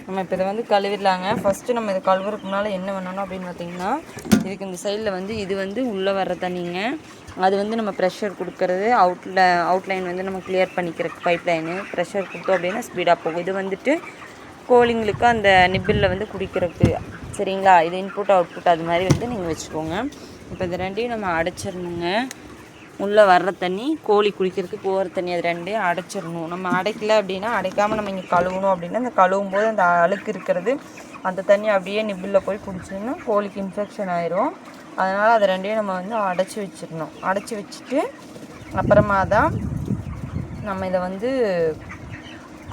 நம்ம இப்போ இதை வந்து கழுவிடலாங்க. ஃபஸ்ட்டு நம்ம இதை கழுவுறதுக்கு முன்னால் என்ன பண்ணணும் அப்படின்னு பார்த்தீங்கன்னா, இதுக்கு இந்த சைடில் வந்து இது வந்து உள்ளே வர்ற தண்ணிங்க. அது வந்து நம்ம ப்ரெஷர் கொடுக்கறது, அவுட்லைன் வந்து நம்ம கிளியர் பண்ணிக்கிறதுக்கு பைப் லைனு. ப்ரெஷர் கொடுத்தோம் அப்படின்னா ஸ்பீடாக போகும். இது வந்துட்டு கோழிங்களுக்கு அந்த நிப்பிளில் வந்து குடிக்கிறதுக்கு. சரிங்களா? இது இன்புட் அவுட்புட் அது மாதிரி வந்து நீங்கள் வச்சுக்கோங்க. இப்போ இது ரெண்டையும் நம்ம அடைச்சிடணுங்க. உள்ளே வர்ற தண்ணி, கோழி குடிக்கிறதுக்கு போகிற தண்ணி, அது ரெண்டையும் அடைச்சிடணும். நம்ம அடைக்கல அப்படின்னா, அடைக்காமல் நம்ம இங்கே கழுவணும் அப்படின்னா, அந்த கழுவும் போது அந்த அழுக்கு இருக்கிறது அந்த தண்ணி அப்படியே நிப்பிளில் போய் குடிச்சிங்கன்னா கோழிக்கு இன்ஃபெக்ஷன் ஆயிரும். அதனால் அது ரெண்டையும் நம்ம வந்து அடைச்சி வச்சிடணும். அடைச்சி வச்சுட்டு அப்புறமா தான் நம்ம இதை வந்து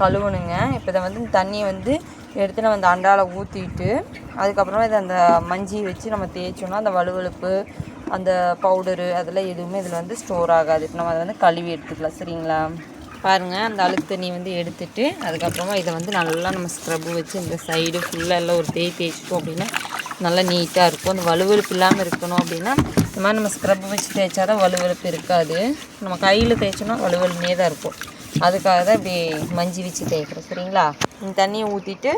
கழுவணுங்க. இப்போ இதை வந்து தண்ணியை வந்து எடுத்து நம்ம அந்த அண்டாவில் ஊற்றிட்டு அதுக்கப்புறமா இதை அந்த மஞ்சி வச்சு நம்ம தேய்ச்சோன்னா அந்த வலுவழுப்பு, அந்த பவுடரு அதெல்லாம் எதுவுமே இதில் வந்து ஸ்டோர் ஆகாது. நம்ம அதை வந்து கழுவி எடுத்துக்கலாம். சரிங்களா? பாருங்கள், அந்த அழுக்கு தண்ணி வந்து எடுத்துட்டு அதுக்கப்புறமா இதை வந்து நல்லா நம்ம ஸ்க்ரப்பு வச்சு இந்த சைடு ஃபுல்லாக எல்லாம் ஒரு தேய்ச்சிட்டோம் அப்படின்னா நல்லா நீட்டாக இருக்கும். அந்த வலுவழுப்பு இல்லாமல் இருக்கணும் அப்படின்னா இந்த மாதிரி நம்ம ஸ்க்ரப்பு வச்சு தேய்ச்சா தான் வலுவழுப்பு இருக்காது. நம்ம கையில் தேய்ச்சோன்னா வலுவழுமே தான் இருக்கும். அதுக்காக தான் இப்படி மஞ்சி வச்சு தேய்க்கிறோம். சரிங்களா? இந்த தண்ணியை ஊற்றிட்டு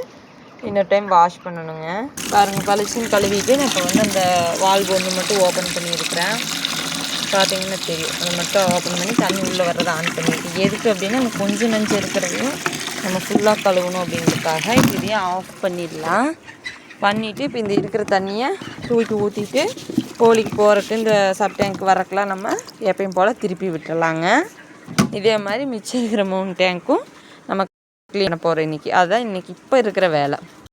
இன்னொரு டைம் வாஷ் பண்ணணுங்க. பாருங்கள், பளிச்சுன்னு கழுவிட்டு நான் இப்போ வந்து அந்த வால்வு ஒன்று மட்டும் ஓப்பன் பண்ணியிருக்கிறேன். பார்த்தீங்கன்னா தெரியும். அதை மட்டும் ஓப்பன் பண்ணி தண்ணி உள்ளே வர்றதை ஆன் பண்ணிவிட்டு, எதுக்கு அப்படின்னா நம்ம கொஞ்சம் நஞ்சு இருக்கிறதையும் நம்ம ஃபுல்லாக கழுவணும் அப்படிங்கிறதுக்காக இப்போ இதையும் ஆஃப் பண்ணிடலாம். பண்ணிவிட்டு இப்போ இந்த இருக்கிற தண்ணியை தூக்கி ஊற்றிட்டு கோழிக்கு போகிறக்கு இந்த சப் டேங்க் வரக்கெலாம் நம்ம எப்பயும் போல் திருப்பி விட்டுடலாங்க. இதே மாதிரி மிச்சம் இருக்கிற 3 டேங்க்கும் நம்ம க்ளீன் பண்ண போகிறோம் இன்றைக்கி. அதுதான் இன்றைக்கி இப்போ இருக்கிற வேலை.